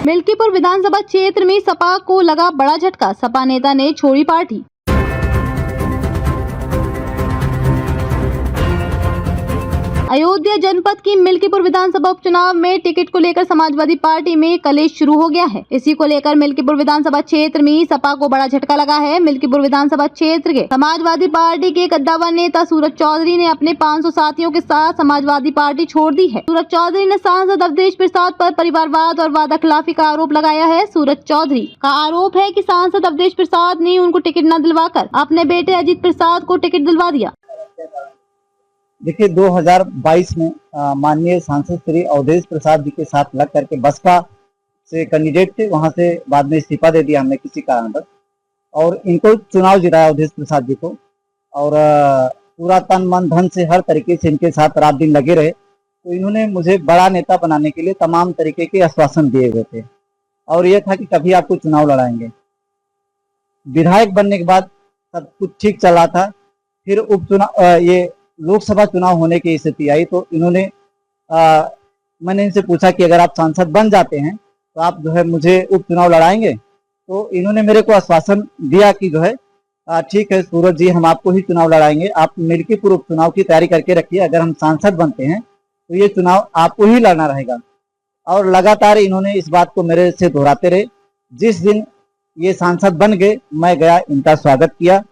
मिल्कीपुर विधानसभा क्षेत्र में सपा को लगा बड़ा झटका, सपा नेता ने छोड़ी पार्टी। अयोध्या जनपद की मिल्कीपुर विधानसभा उपचुनाव में टिकट को लेकर समाजवादी पार्टी में कलेश शुरू हो गया है। इसी को लेकर मिल्कीपुर विधानसभा क्षेत्र में सपा को बड़ा झटका लगा है। मिल्कीपुर विधानसभा क्षेत्र के समाजवादी पार्टी के कद्दावर नेता सूरज चौधरी ने अपने 500 साथियों के साथ समाजवादी पार्टी छोड़ दी है। सूरज चौधरी ने सांसद अवधेश प्रसाद पर परिवारवाद और वादाखिलाफी का आरोप लगाया है। सूरज चौधरी का आरोप है कि सांसद अवधेश प्रसाद ने उनको टिकट न दिलवाकर अपने बेटे अजीत प्रसाद को टिकट दिलवा दिया। देखिए 2022 में माननीय सांसद श्री अवधेश प्रसाद जी के साथ लग करके बसपा से कैंडिडेट थे, वहां से बाद में इस्तीफा दे दिया हमने किसी कारणवश, और इनको चुनाव जिताया अवधेश प्रसाद जी को, और पूरा तन मन धन से हर तरीके से इनके साथ रात दिन लगे रहे। तो इन्होंने मुझे बड़ा नेता बनाने के लिए तमाम तरीके के आश्वासन दिए हुए थे, और यह था कि कभी आपको चुनाव लड़ाएंगे। विधायक बनने के बाद सब कुछ ठीक चला था, फिर उपचुनाव ये लोकसभा चुनाव होने की स्थिति आई तो इन्होंने मैंने इनसे पूछा कि अगर आप सांसद बन जाते हैं तो आप जो है मुझे उपचुनाव लड़ाएंगे। तो इन्होंने मेरे को आश्वासन दिया कि जो है ठीक है सूरज जी, हम आपको ही चुनाव लड़ाएंगे, आप मिल्कीपुर उपचुनाव की तैयारी करके रखिए, अगर हम सांसद बनते हैं तो ये चुनाव आपको ही लड़ना रहेगा। और लगातार इन्होंने इस बात को मेरे से दोहराते रहे। जिस दिन ये सांसद बन गए मैं गया, इनका स्वागत किया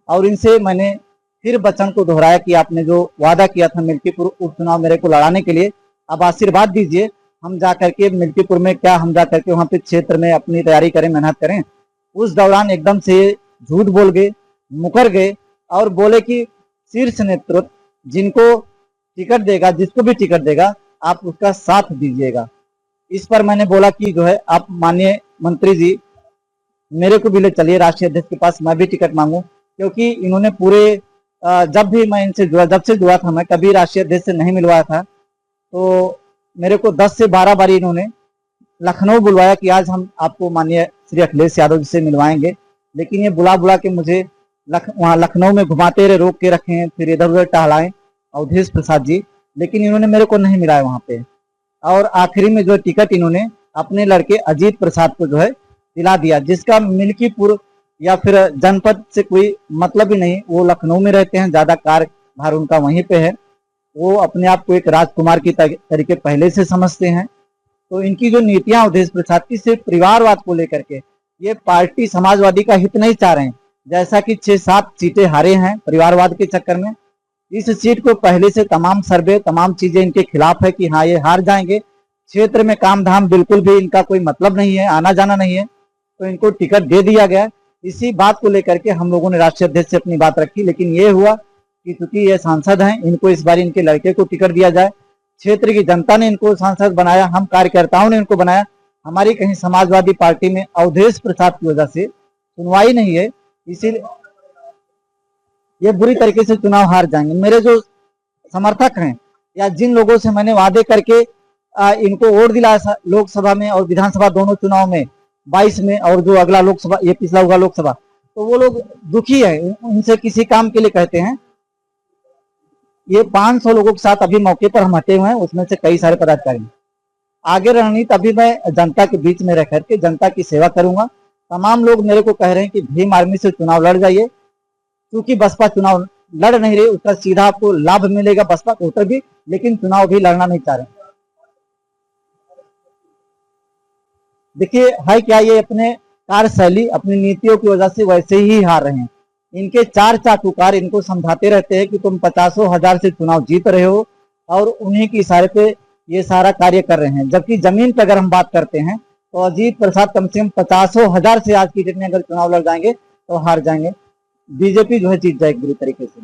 और इनसे मैंने फिर वचन को दोहराया कि आपने जो वादा किया था मिल्कीपुर उपचुनाव मेरे को लड़ाने के लिए, अब आशीर्वाद दीजिए, हम जा करके मिल्कीपुर में क्या हम जा करके वहां पे क्षेत्र में अपनी तैयारी करें, मेहनत करें। उस दौरान एकदम से झूठ बोल गए, मुकर गए और बोले कि शीर्ष नेतृत्व जिनको टिकट देगा, जिसको भी टिकट देगा आप उसका साथ दीजिएगा। इस पर मैंने बोला कि जो है आप माननीय मंत्री जी मेरे को भी ले चलिए राष्ट्रीय अध्यक्ष के पास, मैं भी टिकट मांगू, क्योंकि इन्होंने पूरे जब भी मैं इनसे जब से जुड़ा था मैं कभी राष्ट्रीय अध्यक्ष से नहीं मिलवाया था। तो मेरे को 10 से 12 बार इन्होंने लखनऊ बुलवाया कि आज हम आपको माननीय श्री अखिलेश यादव जी से मिलवाएंगे, लेकिन ये बुला बुला के मुझे वहाँ लखनऊ में घुमाते रहे, रोक के रखे, फिर इधर उधर टहलाए अवधेश प्रसाद जी, लेकिन इन्होंने मेरे को नहीं मिलाया वहाँ पे। और आखिरी में जो टिकट इन्होंने अपने लड़के अजीत प्रसाद को जो है दिला दिया, जिसका मिल्कीपुर या फिर जनपद से कोई मतलब ही नहीं। वो लखनऊ में रहते हैं, ज्यादा कार्यभार उनका वहीं पे है, वो अपने आप को एक राजकुमार की तरीके पहले से समझते हैं। तो इनकी जो नीतियां अवधेश प्रसाद की सिर्फ परिवारवाद को लेकर के, ये पार्टी समाजवादी का हित नहीं चाह रहे हैं। जैसा कि 6-7 सीटें हारे हैं परिवारवाद के चक्कर में, इस सीट को पहले से तमाम सर्वे तमाम चीजें इनके खिलाफ है कि हाँ ये हार जाएंगे। क्षेत्र में काम धाम बिल्कुल भी इनका कोई मतलब नहीं है, आना जाना नहीं है, तो इनको टिकट दे दिया गया। इसी बात को लेकर के हम लोगों ने राष्ट्रीय अध्यक्ष से अपनी बात रखी, लेकिन ये हुआ कि चूंकि ये सांसद हैं, इनको इस बार इनके लड़के को टिकट दिया जाए। क्षेत्र की जनता ने इनको सांसद बनाया, हम कार्यकर्ताओं ने इनको बनाया। हमारी कहीं समाजवादी पार्टी में अवधेश प्रसाद की वजह से सुनवाई नहीं है, इसीलिए ये बुरी तरीके से चुनाव हार जाएंगे। मेरे जो समर्थक हैं या जिन लोगों से मैंने वादे करके इनको वोट दिलाया लोकसभा में और विधानसभा दोनों चुनाव में 22 में और जो अगला लोकसभा ये पिछला होगा लोकसभा, तो वो लोग दुखी है, उनसे किसी काम के लिए कहते हैं। ये 500 लोगों के साथ अभी मौके पर हम हटे हुए हैं, उसमें से कई सारे पदाधिकारी। आगे रणनीति अभी मैं जनता के बीच में रह करके जनता की सेवा करूंगा। तमाम लोग मेरे को कह रहे हैं कि भीम आर्मी से चुनाव लड़ जाइए, क्योंकि बसपा चुनाव लड़ नहीं रही, उसका सीधा आपको लाभ मिलेगा बसपा वोटर भी, लेकिन चुनाव भी लड़ना नहीं चाह रहे। देखिए है क्या, ये अपने कार्यशैली अपनी नीतियों की वजह से वैसे ही हार रहे हैं। इनके 4 चाटुकार इनको समझाते रहते हैं कि तुम 50,000 से चुनाव जीत रहे हो और उन्हीं के इशारे पे ये सारा कार्य कर रहे हैं। जबकि जमीन पर अगर हम बात करते हैं तो अजीत प्रसाद कम से कम 50,000 से आज की डेट में अगर चुनाव लड़ जाएंगे तो हार जाएंगे। बीजेपी जो है जीत जाएगी बुरी तरीके से।